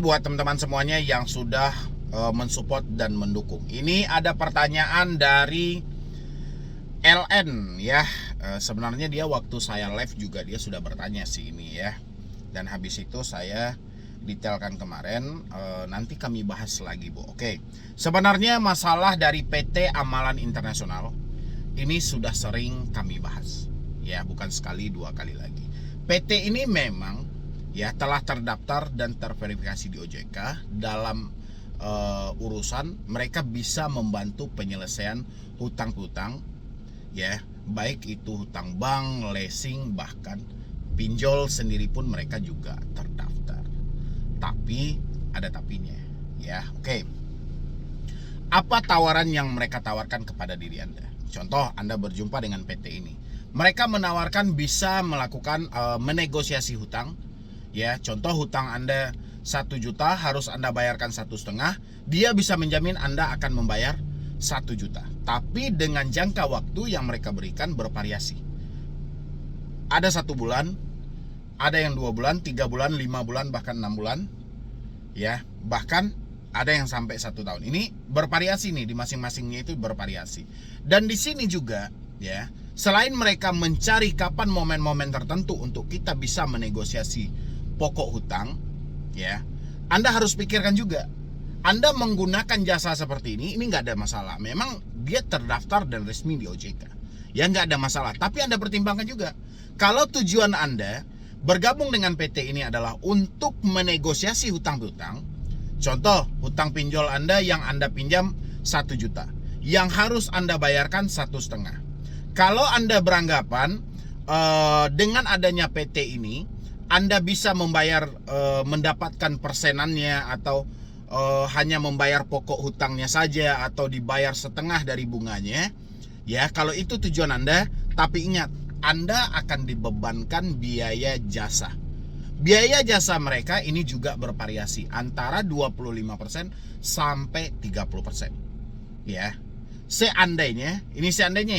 buat teman-teman semuanya yang sudah mensupport dan mendukung. Ini ada pertanyaan dari LN ya. Sebenarnya dia waktu saya live juga dia sudah bertanya sih ini ya. Dan habis itu saya detailkan kemarin, nanti kami bahas lagi Bu. Oke. Sebenarnya masalah dari PT Amalan Internasional ini sudah sering kami bahas. Ya, bukan sekali, dua kali lagi. PT ini memang ya telah terdaftar dan terverifikasi di OJK dalam urusan mereka bisa membantu penyelesaian hutang-hutang ya, baik itu hutang bank, leasing, bahkan pinjol sendiri pun mereka juga terdaftar. Tapi ada tapinya ya. Oke. Apa tawaran yang mereka tawarkan kepada diri Anda? Contoh, Anda berjumpa dengan PT ini. Mereka menawarkan bisa melakukan menegosiasi hutang. Ya, contoh hutang Anda 1 juta harus Anda bayarkan 1,5. Dia bisa menjamin Anda akan membayar 1 juta. Tapi dengan jangka waktu yang mereka berikan bervariasi. Ada 1 bulan, ada yang 2 bulan, 3 bulan, 5 bulan, bahkan 6 bulan. Ya, bahkan ada yang sampai 1 tahun. Ini bervariasi nih, di masing-masingnya itu bervariasi. Dan di sini juga ya, selain mereka mencari kapan momen-momen tertentu untuk kita bisa menegosiasi pokok hutang, ya, Anda harus pikirkan juga. Anda menggunakan jasa seperti ini nggak ada masalah. Memang dia terdaftar dan resmi di OJK. Ya nggak ada masalah. Tapi Anda pertimbangkan juga. Kalau tujuan Anda bergabung dengan PT ini adalah untuk menegosiasi hutang-hutang, contoh hutang pinjol Anda yang Anda pinjam 1 juta, yang harus Anda bayarkan 1,5. Kalau Anda beranggapan dengan adanya PT ini Anda bisa membayar mendapatkan persenannya atau hanya membayar pokok hutangnya saja atau dibayar setengah dari bunganya, ya kalau itu tujuan Anda, tapi ingat Anda akan dibebankan biaya jasa. Biaya jasa mereka ini juga bervariasi antara 25% sampai 30%. Ya. Seandainya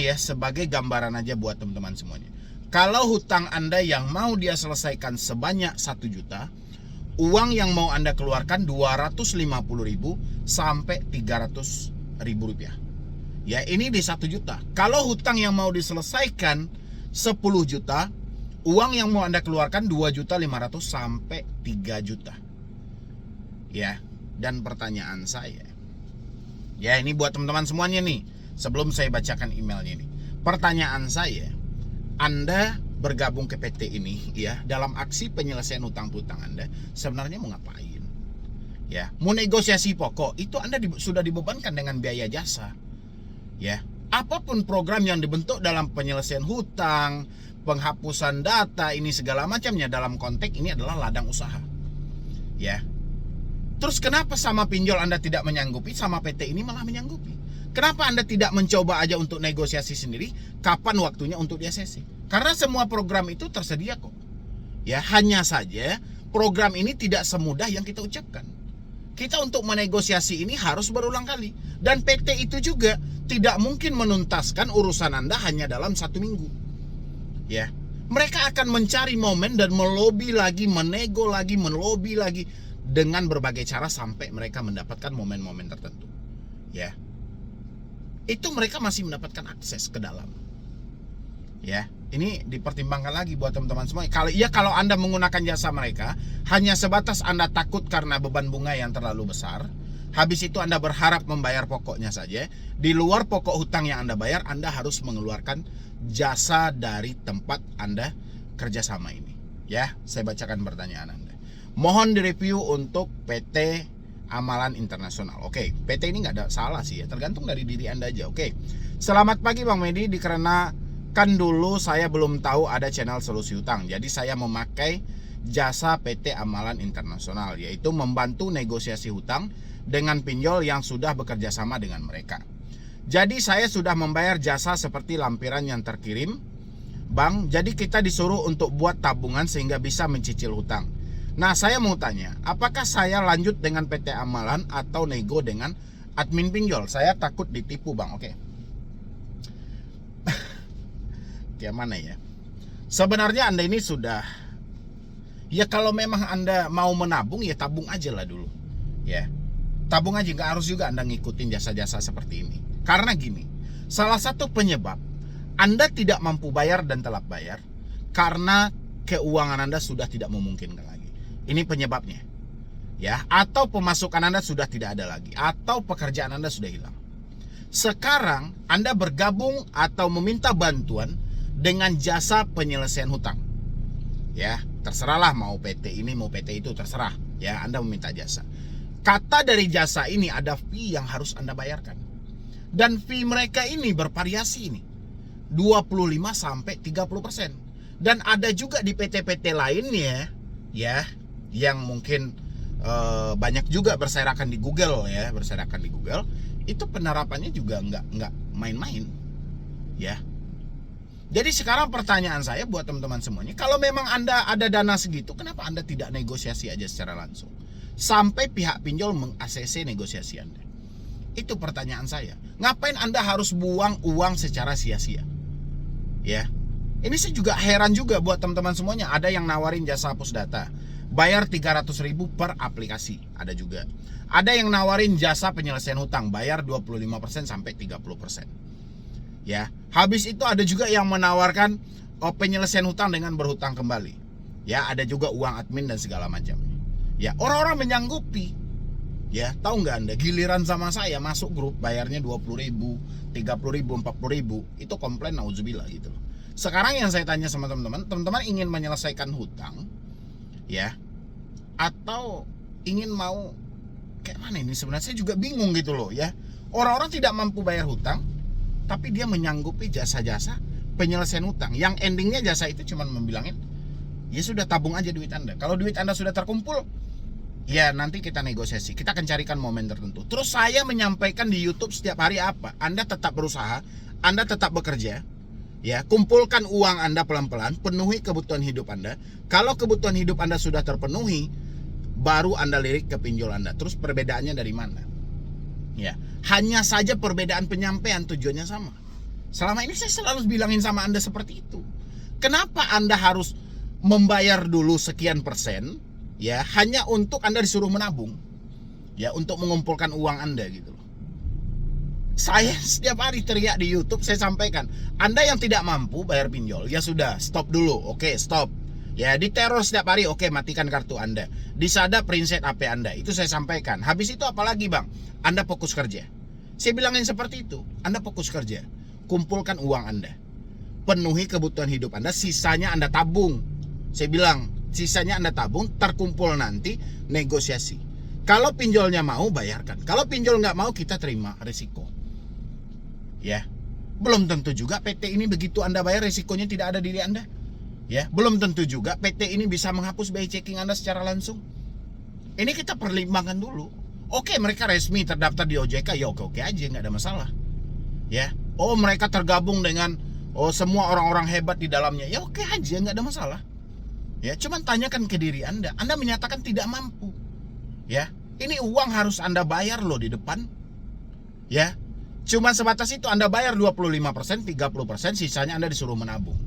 ya sebagai gambaran aja buat teman-teman semuanya. Kalau hutang Anda yang mau dia selesaikan sebanyak 1 juta, uang yang mau Anda keluarkan 250.000 sampai 300.000 rupiah. Ya, ini di 1 juta. Kalau hutang yang mau diselesaikan 10 juta, uang yang mau Anda keluarkan 2.500.000 sampai 3 juta. Ya, dan pertanyaan saya, ya ini buat teman-teman semuanya nih, sebelum saya bacakan emailnya nih. Pertanyaan saya, Anda bergabung ke PT ini ya dalam aksi penyelesaian hutang-hutang Anda sebenarnya mau ngapain? Ya, mau negosiasi pokok, itu Anda sudah dibebankan dengan biaya jasa. Ya, apapun program yang dibentuk dalam penyelesaian hutang, penghapusan data, ini segala macamnya dalam konteks ini adalah ladang usaha. Ya. Terus kenapa sama pinjol Anda tidak menyanggupi, sama PT ini malah menyanggupi? Kenapa Anda tidak mencoba aja untuk negosiasi sendiri? Kapan waktunya untuk di ACC? Karena semua program itu tersedia kok. Ya, hanya saja program ini tidak semudah yang kita ucapkan. Kita untuk menegosiasi ini harus berulang kali. Dan PT itu juga tidak mungkin menuntaskan urusan Anda hanya dalam 1 minggu. Ya, mereka akan mencari momen dan melobi lagi, menego lagi, melobi lagi dengan berbagai cara sampai mereka mendapatkan momen-momen tertentu. Ya, itu mereka masih mendapatkan akses ke dalam. Ya, ini dipertimbangkan lagi buat teman-teman semua. Kalau Anda menggunakan jasa mereka hanya sebatas Anda takut karena beban bunga yang terlalu besar, habis itu Anda berharap membayar pokoknya saja. Di luar pokok hutang yang Anda bayar, Anda harus mengeluarkan jasa dari tempat Anda kerjasama ini. Ya, saya bacakan pertanyaan Anda. Mohon direview untuk PT Amalan Internasional. Oke, PT ini nggak ada salah sih ya, tergantung dari diri Anda aja. Oke, selamat pagi Bang Medi. Dikarenakan dulu saya belum tahu ada channel solusi hutang, jadi saya memakai jasa PT Amalan Internasional, yaitu membantu negosiasi hutang dengan pinjol yang sudah bekerja sama dengan mereka. Jadi saya sudah membayar jasa seperti lampiran yang terkirim, Bang. Jadi kita disuruh untuk buat tabungan sehingga bisa mencicil hutang. Nah, saya mau tanya, apakah saya lanjut dengan PT Amalan atau nego dengan admin pinjol? Saya takut ditipu, Bang. Oke. Kayak mana ya? Sebenarnya Anda ini sudah, Ya kalau memang Anda mau menabung, ya tabung aja lah dulu. Ya, tabung aja, nggak harus juga Anda ngikutin jasa-jasa seperti ini. Karena gini, salah satu penyebab Anda tidak mampu bayar dan telat bayar karena keuangan Anda sudah tidak memungkinkan lagi. Ini penyebabnya. Ya, atau pemasukan Anda sudah tidak ada lagi, atau pekerjaan Anda sudah hilang. Sekarang Anda bergabung atau meminta bantuan dengan jasa penyelesaian hutang. Ya, terserahlah mau PT ini mau PT itu, terserah. Ya, Anda meminta jasa. Kata dari jasa ini ada fee yang harus Anda bayarkan. Dan fee mereka ini bervariasi ini. 25 sampai 30%. Dan ada juga di PT-PT lainnya ya, yang mungkin banyak juga berserakan di Google ya, berserakan di Google. Itu penerapannya juga nggak main-main. Ya. Jadi sekarang pertanyaan saya buat teman-teman semuanya, kalau memang Anda ada dana segitu, kenapa Anda tidak negosiasi aja secara langsung? Sampai pihak pinjol meng-ACC negosiasi Anda. Itu pertanyaan saya. Ngapain Anda harus buang uang secara sia-sia? Ya. Ini saya juga heran juga buat teman-teman semuanya. Ada yang nawarin jasa hapus data, bayar 300.000 per aplikasi, ada juga. Ada yang nawarin jasa penyelesaian hutang, bayar 25% sampai 30%. Ya, habis itu ada juga yang menawarkan penyelesaian hutang dengan berhutang kembali. Ya, ada juga uang admin dan segala macam. Ya, orang-orang menyanggupi. Ya, tahu nggak Anda, giliran sama saya masuk grup bayarnya 20.000, 30.000, 40.000, itu komplain nauzubillah gitu. Sekarang yang saya tanya sama teman-teman ingin menyelesaikan hutang, ya, atau ingin mau kayak mana ini? Sebenarnya saya juga bingung gitu loh ya. Orang-orang tidak mampu bayar hutang, tapi dia menyanggupi jasa-jasa penyelesaian hutang. Yang endingnya jasa itu cuma membilangin, ya sudah tabung aja duit Anda. Kalau duit Anda sudah terkumpul, ya nanti kita negosiasi. Kita akan carikan momen tertentu. Terus saya menyampaikan di YouTube setiap hari apa? Anda tetap berusaha, Anda tetap bekerja. Ya, kumpulkan uang Anda pelan-pelan, penuhi kebutuhan hidup Anda. Kalau kebutuhan hidup Anda sudah terpenuhi, baru Anda lirik ke pinjol Anda. Terus perbedaannya dari mana? Ya, hanya saja perbedaan penyampaian, tujuannya sama. Selama ini saya selalu bilangin sama Anda seperti itu. Kenapa Anda harus membayar dulu sekian persen, ya, hanya untuk Anda disuruh menabung, ya, untuk mengumpulkan uang Anda gitu loh. Saya setiap hari teriak di YouTube, saya sampaikan, Anda yang tidak mampu bayar pinjol, ya sudah, stop dulu, oke, stop. Ya, diteror setiap hari, oke, matikan kartu Anda. Disadap reset HP Anda, itu saya sampaikan. Habis itu apalagi Bang? Anda fokus kerja. Saya bilangin seperti itu, Anda fokus kerja. Kumpulkan uang Anda, penuhi kebutuhan hidup Anda, sisanya Anda tabung. Saya bilang, sisanya Anda tabung, terkumpul nanti negosiasi. Kalau pinjolnya mau, bayarkan. Kalau pinjol nggak mau, kita terima risiko. Ya, belum tentu juga PT ini begitu Anda bayar, risikonya tidak ada diri Anda. Ya, belum tentu juga PT ini bisa menghapus biaya checking Anda secara langsung. Ini kita pertimbangkan dulu. Oke, mereka resmi terdaftar di OJK, ya oke-oke aja, nggak ada masalah. Ya, oh mereka tergabung dengan semua orang-orang hebat di dalamnya, ya oke aja, nggak ada masalah. Ya, cuman tanyakan ke diri Anda. Anda menyatakan tidak mampu. Ya, ini uang harus Anda bayar loh di depan. Ya, cuma sebatas itu Anda bayar 25%, 30%, sisanya Anda disuruh menabung.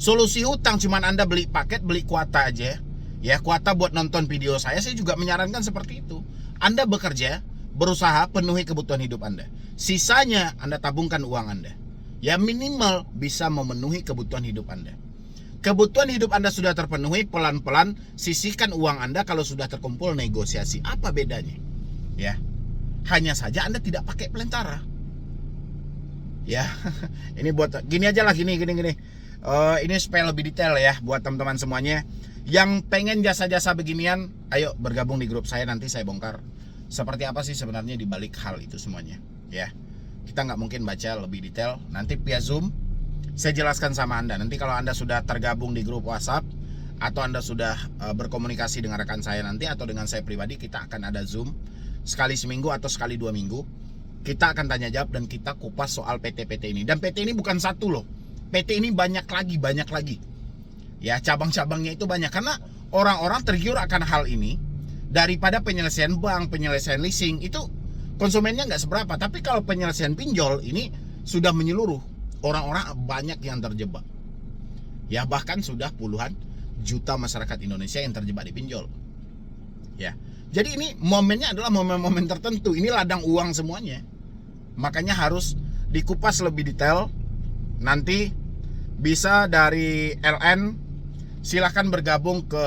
Solusi hutang cuman Anda beli paket, beli kuota aja. Ya, kuota buat nonton video saya juga menyarankan seperti itu. Anda bekerja, berusaha penuhi kebutuhan hidup Anda. Sisanya Anda tabungkan uang Anda. Ya, minimal bisa memenuhi kebutuhan hidup Anda. Kebutuhan hidup Anda sudah terpenuhi, pelan-pelan sisihkan uang Anda. Kalau sudah terkumpul, negosiasi. Apa bedanya? Ya, hanya saja Anda tidak pakai pelentara. Ya, ini buat gini aja lah, gini. Ini supaya lebih detail ya buat teman-teman semuanya. Yang pengen jasa-jasa beginian, ayo bergabung di grup saya, nanti saya bongkar seperti apa sih sebenarnya di balik hal itu semuanya. Ya, kita nggak mungkin baca lebih detail. Nanti via Zoom saya jelaskan sama Anda. Nanti kalau Anda sudah tergabung di grup WhatsApp atau Anda sudah berkomunikasi dengan rekan saya nanti atau dengan saya pribadi, kita akan ada Zoom sekali seminggu atau sekali 2 minggu. Kita akan tanya jawab dan kita kupas soal PT-PT ini. Dan PT ini bukan satu loh. PT ini banyak lagi. Ya, cabang-cabangnya itu banyak. Karena orang-orang tergiur akan hal ini. Daripada penyelesaian bank, penyelesaian leasing, itu konsumennya nggak seberapa. Tapi kalau penyelesaian pinjol ini sudah menyeluruh. Orang-orang banyak yang terjebak. Ya, bahkan sudah puluhan juta masyarakat Indonesia yang terjebak di pinjol. Ya. Jadi ini momennya adalah momen-momen tertentu. Ini ladang uang semuanya. Makanya harus dikupas lebih detail. Nanti bisa dari LN, silahkan bergabung ke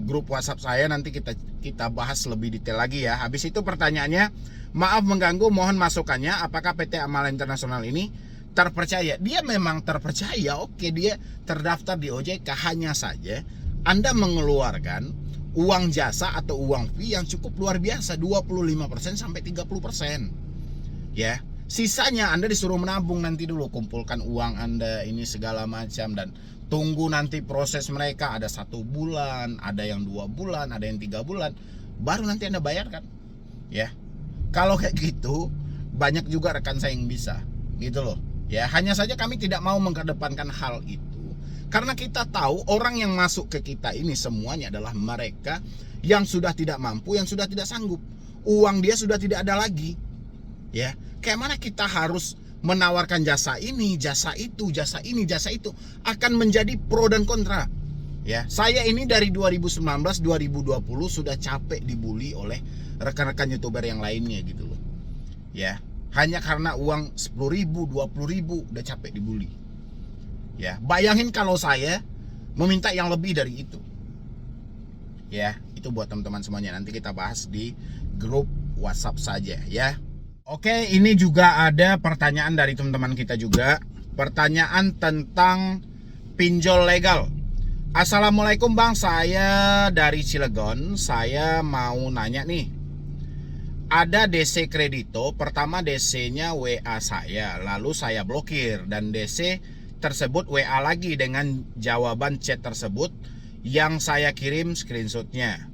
grup WhatsApp saya. Nanti kita bahas lebih detail lagi ya. Habis itu pertanyaannya, maaf mengganggu, mohon masukannya. Apakah PT Amala Internasional ini terpercaya? Dia memang terpercaya. Oke, dia terdaftar di OJK. Hanya saja Anda mengeluarkan uang jasa atau uang fee yang cukup luar biasa, 25% sampai 30%. Ya. Sisanya Anda disuruh menabung nanti dulu, kumpulkan uang Anda ini segala macam, dan tunggu nanti proses mereka, ada 1 bulan, ada yang 2 bulan, ada yang 3 bulan, baru nanti Anda bayarkan. Ya, kalau kayak gitu banyak juga rekan saya yang bisa, gitu loh. Ya, hanya saja kami tidak mau mengedepankan hal itu karena kita tahu orang yang masuk ke kita ini semuanya adalah mereka yang sudah tidak mampu, yang sudah tidak sanggup. Uang dia sudah tidak ada lagi. Ya, kayak mana kita harus menawarkan jasa ini, jasa itu, jasa ini, jasa itu, akan menjadi pro dan kontra. Ya, saya ini dari 2019 2020 sudah capek dibully oleh rekan-rekan YouTuber yang lainnya gitu loh. Ya, hanya karena uang 10.000, 20.000 udah capek dibully. Ya, bayangin kalau saya meminta yang lebih dari itu. Ya, itu buat teman-teman semuanya. Nanti kita bahas di grup WhatsApp saja ya. Oke, ini juga ada pertanyaan dari teman-teman kita juga. Pertanyaan tentang pinjol legal. Assalamualaikum Bang, saya dari Cilegon. Saya mau nanya nih. Ada DC kredito, pertama DC-nya WA saya, lalu saya blokir, dan DC tersebut WA lagi dengan jawaban chat tersebut yang saya kirim screenshotnya.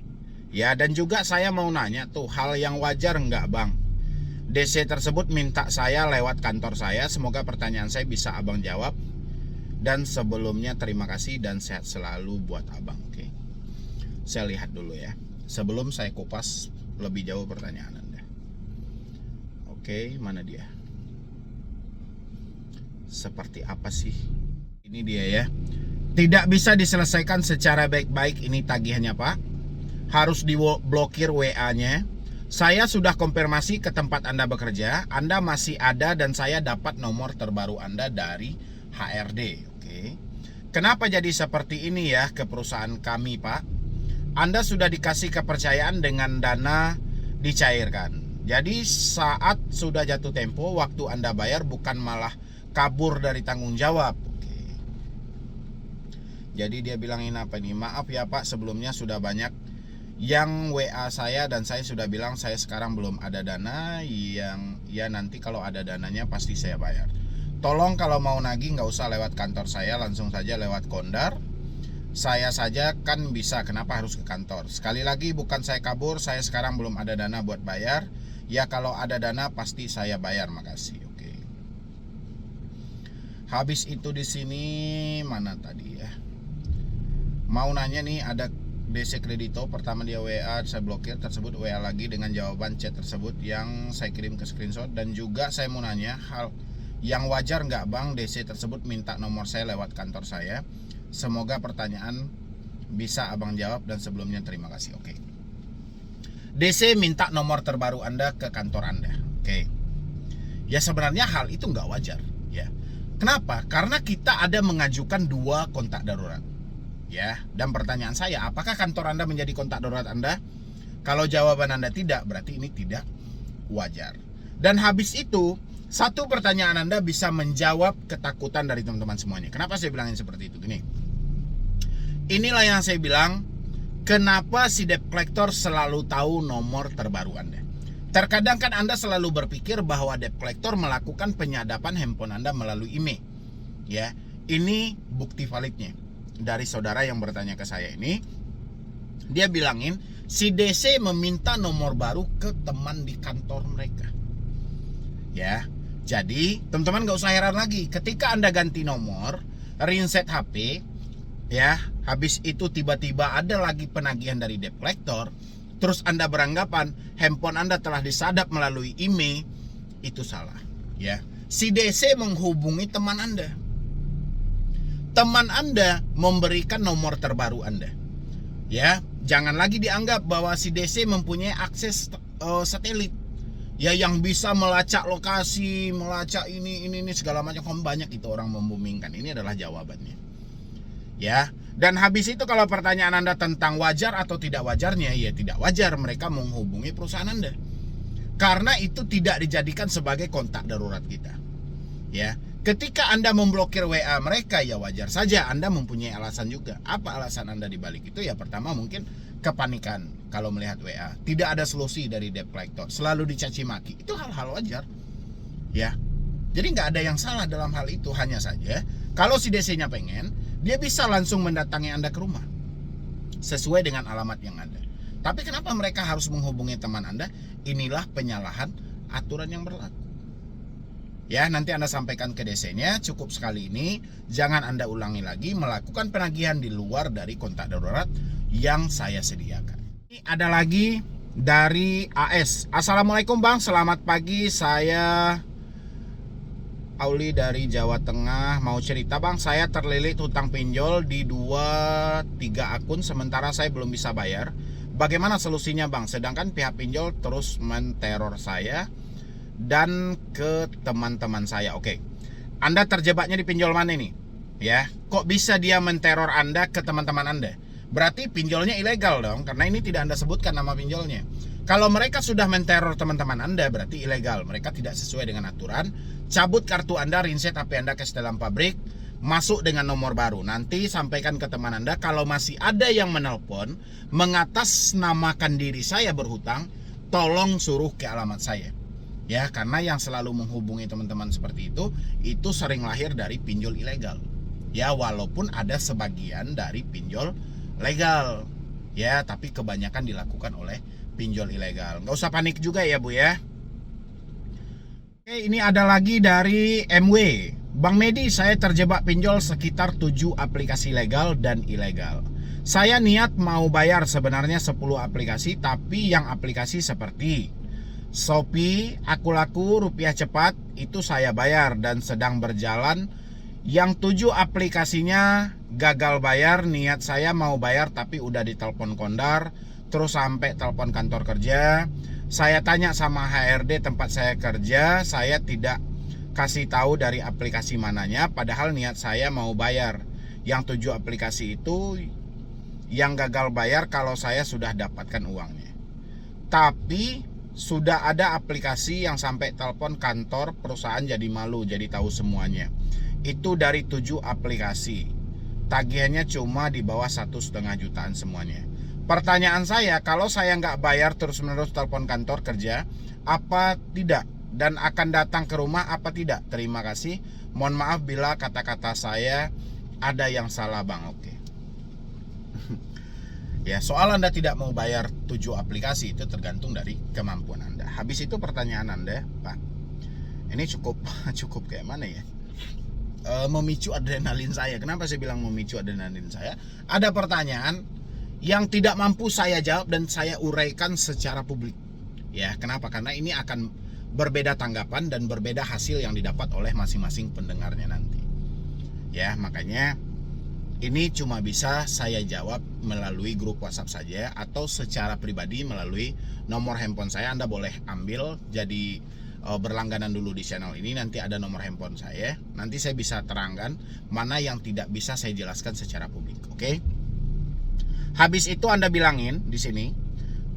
Ya, dan juga saya mau nanya tuh, hal yang wajar nggak Bang? DC tersebut minta saya lewat kantor saya. Semoga pertanyaan saya bisa Abang jawab. Dan sebelumnya terima kasih dan sehat selalu buat Abang. Oke, saya lihat dulu ya, sebelum saya kupas lebih jauh pertanyaan Anda. Oke, mana dia? Seperti apa sih? Ini dia ya. Tidak bisa diselesaikan secara baik-baik ini tagihannya Pak. Harus diblokir WA-nya. Saya sudah konfirmasi ke tempat Anda bekerja, Anda masih ada dan saya dapat nomor terbaru Anda dari HRD. Oke. Kenapa jadi seperti ini ya ke perusahaan kami Pak? Anda sudah dikasih kepercayaan dengan dana dicairkan. Jadi saat sudah jatuh tempo, waktu Anda bayar bukan malah kabur dari tanggung jawab. Oke. Jadi dia bilangin apa nih? Maaf ya Pak, sebelumnya sudah banyak yang WA saya dan saya sudah bilang saya sekarang belum ada dana, yang ya nanti kalau ada dananya pasti saya bayar. Tolong kalau mau nagih nggak usah lewat kantor saya, langsung saja lewat Kondar. Saya saja kan bisa, kenapa harus ke kantor? Sekali lagi bukan saya kabur, saya sekarang belum ada dana buat bayar. Ya kalau ada dana pasti saya bayar, makasih. Oke. Habis itu di sini mana tadi ya? Mau nanya nih, ada DC kredito, pertama dia WA, saya blokir tersebut, WA lagi dengan jawaban chat tersebut yang saya kirim ke screenshot. Dan juga saya mau nanya, hal yang wajar nggak Bang DC tersebut minta nomor saya lewat kantor saya? Semoga pertanyaan bisa Abang jawab dan sebelumnya terima kasih. Oke. DC minta nomor terbaru Anda ke kantor Anda. Oke. Ya sebenarnya hal itu nggak wajar ya. Kenapa? Karena kita ada mengajukan 2 kontak darurat. Ya, dan pertanyaan saya, apakah kantor Anda menjadi kontak darurat Anda? Kalau jawaban Anda tidak, berarti ini tidak wajar. Dan habis itu, satu pertanyaan Anda bisa menjawab ketakutan dari teman-teman semuanya. Kenapa saya bilangin seperti itu? Gini, inilah yang saya bilang, kenapa si debt collector selalu tahu nomor terbaru Anda. Terkadang kan Anda selalu berpikir bahwa debt collector melakukan penyadapan handphone Anda melalui email. Ya, ini bukti validnya. Dari saudara yang bertanya ke saya ini, dia bilangin si DC meminta nomor baru ke teman di kantor mereka. Ya, jadi teman-teman gak usah heran lagi ketika Anda ganti nomor, reset HP, ya, habis itu tiba-tiba ada lagi penagihan dari debt collector, terus Anda beranggapan handphone Anda telah disadap melalui email, itu salah. Ya, si DC menghubungi teman Anda. teman Anda memberikan nomor terbaru Anda. Ya, jangan lagi dianggap bahwa si DC mempunyai akses satelit. Ya, yang bisa melacak lokasi, melacak ini segala macam. Banyak itu orang membumingkan. Ini adalah jawabannya. Ya, dan habis itu kalau pertanyaan Anda tentang wajar atau tidak wajarnya, ya tidak wajar mereka menghubungi perusahaan Anda. Karena itu tidak dijadikan sebagai kontak darurat kita. Ya, ketika Anda memblokir WA mereka, ya wajar saja Anda mempunyai alasan juga. Apa alasan Anda di balik itu? Ya pertama mungkin kepanikan kalau melihat WA. Tidak ada solusi dari debt collector, selalu dicaci maki. Itu hal-hal wajar. Ya. Jadi nggak ada yang salah dalam hal itu. Hanya saja kalau si DC-nya pengen, dia bisa langsung mendatangi Anda ke rumah sesuai dengan alamat yang ada. Tapi kenapa mereka harus menghubungi teman Anda? Inilah penyalahan aturan yang berlaku. Ya, nanti Anda sampaikan ke DC-nya, cukup sekali ini, jangan Anda ulangi lagi melakukan penagihan di luar dari kontak darurat yang saya sediakan. Ini ada lagi dari AS. Assalamualaikum Bang, selamat pagi, saya Auli dari Jawa Tengah. Mau cerita Bang, saya terlilit hutang pinjol di 2-3 akun sementara saya belum bisa bayar. Bagaimana solusinya Bang? Sedangkan pihak pinjol terus menteror saya dan ke teman-teman saya. Oke, Anda terjebaknya di pinjol mana ini? Ya, kok bisa dia menteror Anda ke teman-teman Anda? Berarti pinjolnya ilegal dong, karena ini tidak Anda sebutkan nama pinjolnya. Kalau mereka sudah menteror teman-teman Anda, berarti ilegal. Mereka tidak sesuai dengan aturan. Cabut kartu Anda, reset HP Anda ke setelan pabrik, masuk dengan nomor baru. Nanti sampaikan ke teman Anda, kalau masih ada yang menelpon mengatasnamakan diri saya berhutang, tolong suruh ke alamat saya. Ya, karena yang selalu menghubungi teman-teman seperti itu sering lahir dari pinjol ilegal. Ya, walaupun ada sebagian dari pinjol legal. Ya, tapi kebanyakan dilakukan oleh pinjol ilegal. Nggak usah panik juga ya Bu ya. Oke, ini ada lagi dari MW. Bang Medi, saya terjebak pinjol sekitar 7 aplikasi legal dan ilegal. Saya niat mau bayar sebenarnya 10 aplikasi, tapi yang aplikasi seperti Shopee, Akulaku, Rupiah Cepat itu saya bayar dan sedang berjalan. Yang 7 aplikasinya gagal bayar. Niat saya mau bayar tapi udah ditelepon kondar, terus sampai telepon kantor kerja. Saya tanya sama HRD tempat saya kerja, saya tidak kasih tahu dari aplikasi mananya, padahal niat saya mau bayar. Yang 7 aplikasi itu yang gagal bayar kalau saya sudah dapatkan uangnya. Tapi sudah ada aplikasi yang sampai telepon kantor perusahaan jadi malu, jadi tahu semuanya. Itu dari 7 aplikasi. Tagihannya cuma di bawah 1,5 jutaan semuanya. Pertanyaan saya, kalau saya nggak bayar terus-menerus telepon kantor kerja, apa tidak? Dan akan datang ke rumah apa tidak? Terima kasih. Mohon maaf bila kata-kata saya ada yang salah Bang. Oke. Ya, soal Anda tidak mau bayar 7 aplikasi itu tergantung dari kemampuan Anda. Habis itu pertanyaan Anda, Pak, ini cukup kayak mana ya? Memicu adrenalin saya. Kenapa saya bilang memicu adrenalin saya? Ada pertanyaan yang tidak mampu saya jawab dan saya uraikan secara publik. Ya, kenapa? Karena ini akan berbeda tanggapan dan berbeda hasil yang didapat oleh masing-masing pendengarnya nanti. Ya, makanya ini cuma bisa saya jawab melalui grup WhatsApp saja atau secara pribadi melalui nomor handphone saya. Anda boleh ambil jadi berlangganan dulu di channel ini, nanti ada nomor handphone saya. Nanti saya bisa terangkan mana yang tidak bisa saya jelaskan secara publik. Oke? Habis itu Anda bilangin di sini,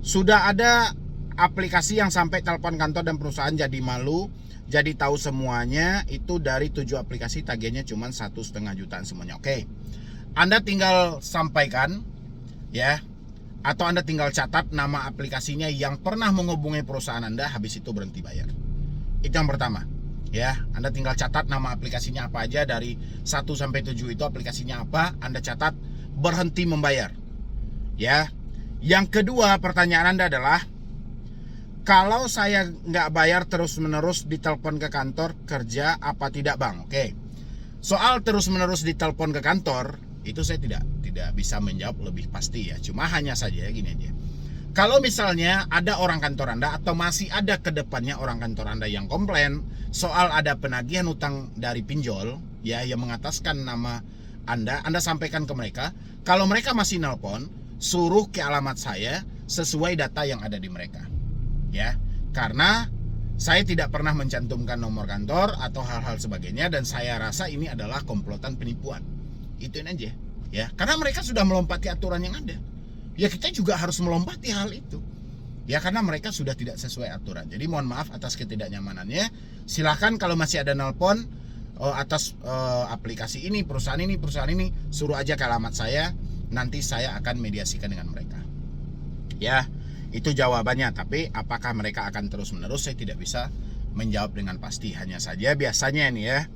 sudah ada aplikasi yang sampai telepon kantor dan perusahaan jadi malu, jadi tahu semuanya. Itu dari 7 aplikasi tagihannya cuma 1,5 jutaan semuanya. Oke. Anda tinggal sampaikan ya, atau Anda tinggal catat nama aplikasinya yang pernah menghubungi perusahaan Anda, habis itu berhenti bayar. Itu yang pertama. Ya, Anda tinggal catat nama aplikasinya apa aja, dari 1 sampai 7 itu aplikasinya apa, Anda catat, berhenti membayar. Ya. Yang kedua, pertanyaan Anda adalah, kalau saya nggak bayar terus-menerus ditelepon ke kantor kerja apa tidak Bang? Oke. Soal terus-menerus ditelepon ke kantor, itu saya tidak bisa menjawab lebih pasti ya. Cuma hanya saja gini aja. Kalau misalnya ada orang kantor Anda atau masih ada ke depannya orang kantor Anda yang komplain soal ada penagihan utang dari pinjol ya, yang mengataskan nama Anda sampaikan ke mereka. Kalau mereka masih nelpon, suruh ke alamat saya sesuai data yang ada di mereka. Ya, karena saya tidak pernah mencantumkan nomor kantor atau hal-hal sebagainya, dan saya rasa ini adalah komplotan penipuan. Ituin aja, ya. Karena mereka sudah melompati aturan yang ada. Ya, kita juga harus melompati hal itu. Ya, karena mereka sudah tidak sesuai aturan. Jadi mohon maaf atas ketidaknyamanannya. Silahkan kalau masih ada nelpon atas aplikasi ini, perusahaan ini, suruh aja ke alamat saya. Nanti saya akan mediasikan dengan mereka. Ya, itu jawabannya. Tapi apakah mereka akan terus-menerus, saya tidak bisa menjawab dengan pasti. Hanya saja biasanya ini ya,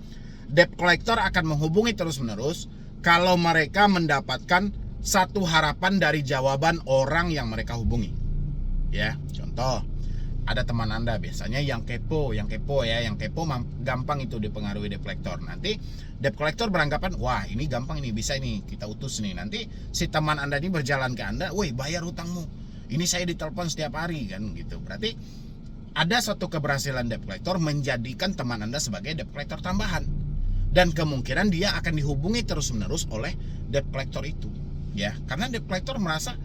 debt collector akan menghubungi terus-menerus kalau mereka mendapatkan satu harapan dari jawaban orang yang mereka hubungi. Ya, contoh, ada teman Anda biasanya yang kepo gampang itu dipengaruhi debt collector. Nanti debt collector beranggapan, wah ini gampang, ini bisa, ini kita utus nih. Nanti si teman Anda ini berjalan ke Anda, woi bayar hutangmu, ini saya ditelepon setiap hari kan gitu. Berarti ada suatu keberhasilan debt collector menjadikan teman Anda sebagai debt collector tambahan, dan kemungkinan dia akan dihubungi terus-menerus oleh debt collector itu. Ya, karena debt collector merasa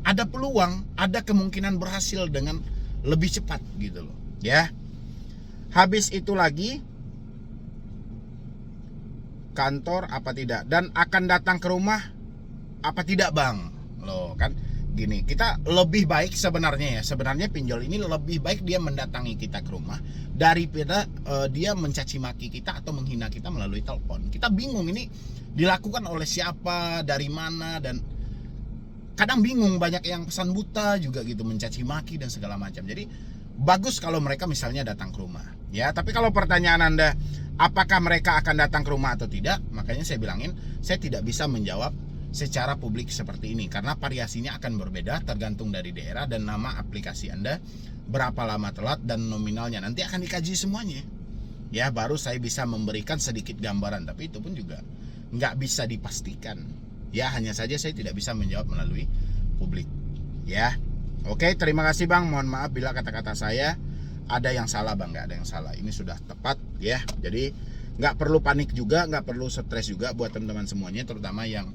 ada peluang, ada kemungkinan berhasil dengan lebih cepat gitu loh. Ya. Habis itu lagi, kantor apa tidak, dan akan datang ke rumah apa tidak bang? Loh kan gini, kita lebih baik sebenarnya pinjol ini lebih baik dia mendatangi kita ke rumah daripada dia mencaci maki kita atau menghina kita melalui telepon. Kita bingung ini dilakukan oleh siapa, dari mana, dan kadang bingung, banyak yang pesan buta juga gitu, mencaci maki dan segala macam. Jadi bagus kalau mereka misalnya datang ke rumah. Ya, tapi kalau pertanyaan Anda apakah mereka akan datang ke rumah atau tidak, makanya saya bilangin saya tidak bisa menjawab secara publik seperti ini, karena variasinya akan berbeda tergantung dari daerah dan nama aplikasi Anda, berapa lama telat dan nominalnya. Nanti akan dikaji semuanya. Ya, baru saya bisa memberikan sedikit gambaran, tapi itu pun juga nggak bisa dipastikan. Ya, hanya saja saya tidak bisa menjawab melalui publik. Ya, oke, terima kasih bang. Mohon maaf bila kata-kata saya ada yang salah bang. Nggak ada yang salah, ini sudah tepat ya. Jadi nggak perlu panik juga, nggak perlu stres juga buat teman-teman semuanya, terutama yang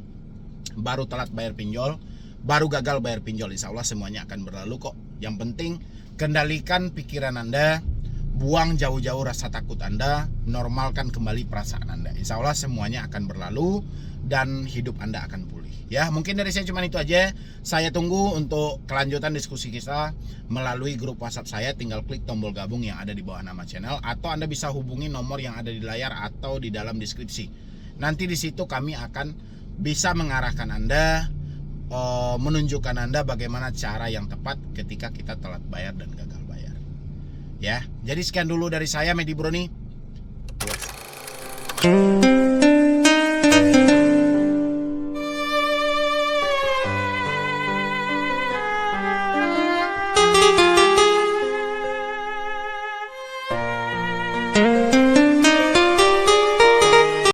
baru telat bayar pinjol, baru gagal bayar pinjol. Insya Allah semuanya akan berlalu kok. Yang penting kendalikan pikiran Anda, buang jauh-jauh rasa takut Anda, normalkan kembali perasaan Anda. Insya Allah semuanya akan berlalu dan hidup Anda akan pulih. Ya, mungkin dari saya cuma itu aja. Saya tunggu untuk kelanjutan diskusi kita melalui grup WhatsApp saya. Tinggal klik tombol gabung yang ada di bawah nama channel, atau Anda bisa hubungi nomor yang ada di layar atau di dalam deskripsi. Nanti di situ kami akan bisa mengarahkan Anda, menunjukkan Anda bagaimana cara yang tepat ketika kita telat bayar dan gagal bayar. Ya, jadi sekian dulu dari saya, Medi Broni.